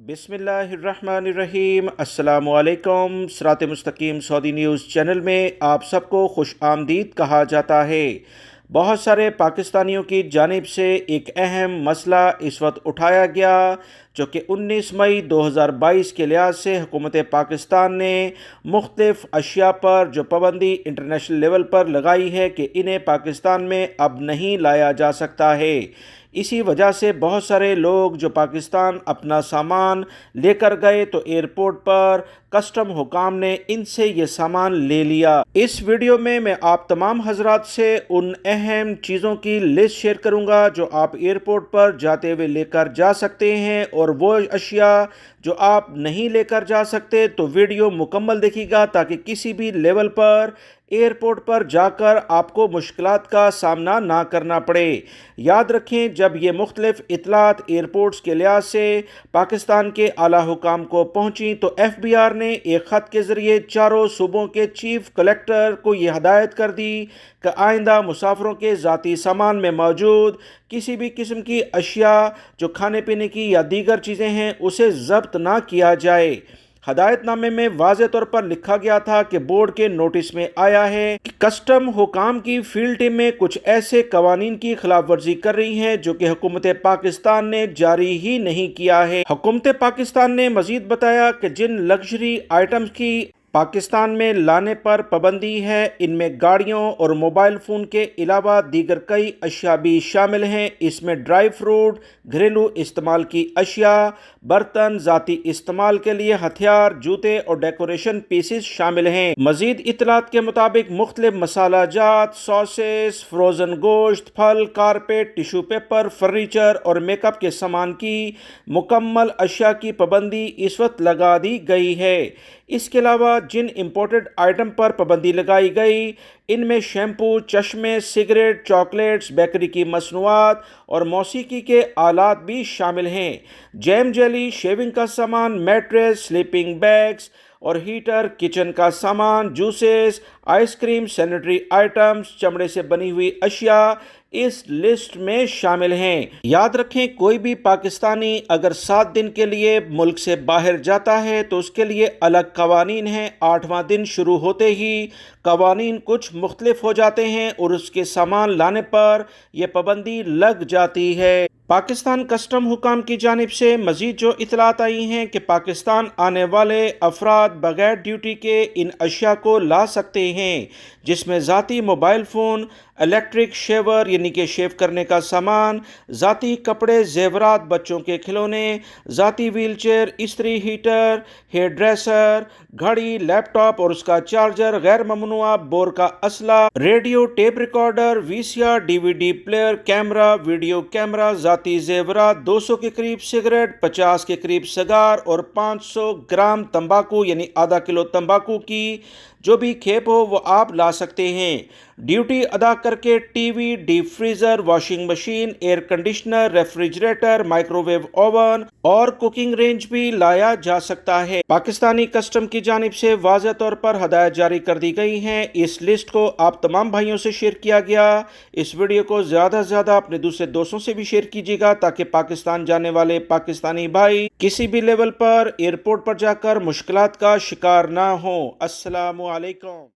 बिस्मिल्लाहिर्रहमानिर्रहीम। अस्सलामु अलैकुम। सिरात मुस्तकीम सऊदी न्यूज़ चैनल में आप सबको खुश आमदीद कहा जाता है। बहुत सारे पाकिस्तानियों की जानिब से एक अहम मसला इस वक्त उठाया गया, जो कि 19 मई 2022 के लिहाज से हुकूमत पाकिस्तान ने मुख्तलिफ़ अशिया पर जो पाबंदी इंटरनेशनल लेवल पर लगाई है कि इन्हें पाकिस्तान में अब नहीं लाया जा सकता है। इसी वजह से बहुत सारे लोग जो पाकिस्तान अपना सामान लेकर गए तो एयरपोर्ट पर कस्टम हुकाम ने इनसे ये सामान ले लिया। इस वीडियो में मैं आप तमाम हजरात से उन अहम चीज़ों की लिस्ट शेयर करूंगा जो आप एयरपोर्ट पर जाते हुए लेकर जा सकते हैं, और वो अशिया जो आप नहीं लेकर जा सकते तो वीडियो मुकम्मल देखिएगा ताकि किसी भी लेवल पर एयरपोर्ट पर जाकर आपको मुश्किलात का सामना ना करना पड़े। याद रखें, जब ये मुख्तलिफ इतलात एयरपोर्ट्स के लिहाज से पाकिस्तान के आला हुकाम को पहुंची तो FBI ने एक ख़त के ज़रिए चारों सूबों के चीफ कलेक्टर को ये हदायत कर दी कि आइंदा मुसाफिरों के ज़ाती सामान में मौजूद किसी भी किस्म की अशिया जो खाने पीने की या दीगर चीज़ें हैं उसे ज़ब्त ना किया जाए। हदायतनामे में वाज़े तौर पर लिखा गया था कि बोर्ड के नोटिस में आया है कि कस्टम हुकाम की फील्ड टीम में कुछ ऐसे कवानीन की खिलाफ वर्जी कर रही हैं जो कि हुकूमत पाकिस्तान ने जारी ही नहीं किया है। हुकूमत पाकिस्तान ने मजीद बताया कि जिन लग्जरी आइटम्स की पाकिस्तान में लाने पर पाबंदी है, इनमें गाड़ियों और मोबाइल फ़ोन के अलावा दीगर कई अशिया भी शामिल हैं। इसमें ड्राई फ्रूट, घरेलू इस्तेमाल की अशिया, बर्तन, ज़ाती इस्तेमाल के लिए हथियार, जूते और डेकोरेशन पीसेस शामिल हैं। मज़ीद इतलात के मुताबिक मुख्तलिफ मसाला जात, सॉसेस, फ्रोज़न गोश्त, फल, कारपेट, टिशू पेपर, फर्नीचर और मेकअप के सामान की मुकम्मल अशिया की पाबंदी इस वक्त लगा दी गई है। इसके अलावा जिन इम्पोर्टेड आइटम पर पाबंदी लगाई गई, इनमें शैम्पू, चश्मे, सिगरेट, चॉकलेट्स, बेकरी की मसनूआत और मौसीकी के आलात भी शामिल हैं। जैम, जेली, शेविंग का सामान, मैट्रेस, स्लीपिंग बैग्स और हीटर, किचन का सामान, जूसेस, आइसक्रीम, सैनिटरी आइटम्स, चमड़े से बनी हुई अशिया इस लिस्ट में शामिल हैं। याद रखें, कोई भी पाकिस्तानी अगर 7 दिन के लिए मुल्क से बाहर जाता है तो उसके लिए अलग कवानीन हैं। 8वां दिन शुरू होते ही कवानीन कुछ मुख्तलिफ हो जाते हैं और उसके सामान लाने पर यह पाबंदी लग जाती है। पाकिस्तान कस्टम हुकाम की जानिब से मजीद जो इतलात आई हैं कि पाकिस्तान आने वाले अफराद बगैर ड्यूटी के इन अशिया को ला सकते हैं, जिसमें ज़ाती मोबाइल फ़ोन, इलेक्ट्रिक शेवर यानी कि शेव करने का सामान, ज़ाती कपड़े, जेवरात, बच्चों के खिलौने, ज़ाती व्हीलचेयर, इस्त्री, हीटर, हेयर ड्रेसर, घड़ी, लैपटॉप और उसका चार्जर, गैर ममनुआ बोर का असला, radio, tape recorder, VCR, DVD player, camera, video camera, ज़ाती जेवरात, 200 के करीब सिगरेट, 50 के करीब सिगार और 500 ग्राम तंबाकू यानी आधा किलो तंबाकू की जो भी खेप हो वो आप ला सकते हैं। ड्यूटी अदा करके TV, deep freezer, washing machine, air conditioner, refrigerator, microwave oven और कुकिंग रेंज भी लाया जा सकता है। पाकिस्तानी कस्टम की जानिब से वाज़ेह तौर पर हदायत जारी कर दी गई हैं। इस लिस्ट को आप तमाम भाइयों से शेयर किया गया। इस वीडियो को ज़्यादा से ज़्यादा अपने दूसरे दोस्तों से भी शेयर कीजिएगा ताकि पाकिस्तान जाने वाले पाकिस्तानी भाई किसी भी लेवल पर एयरपोर्ट पर जाकर मुश्किलात का शिकार ना हो। अस्सलामु अलैकुम।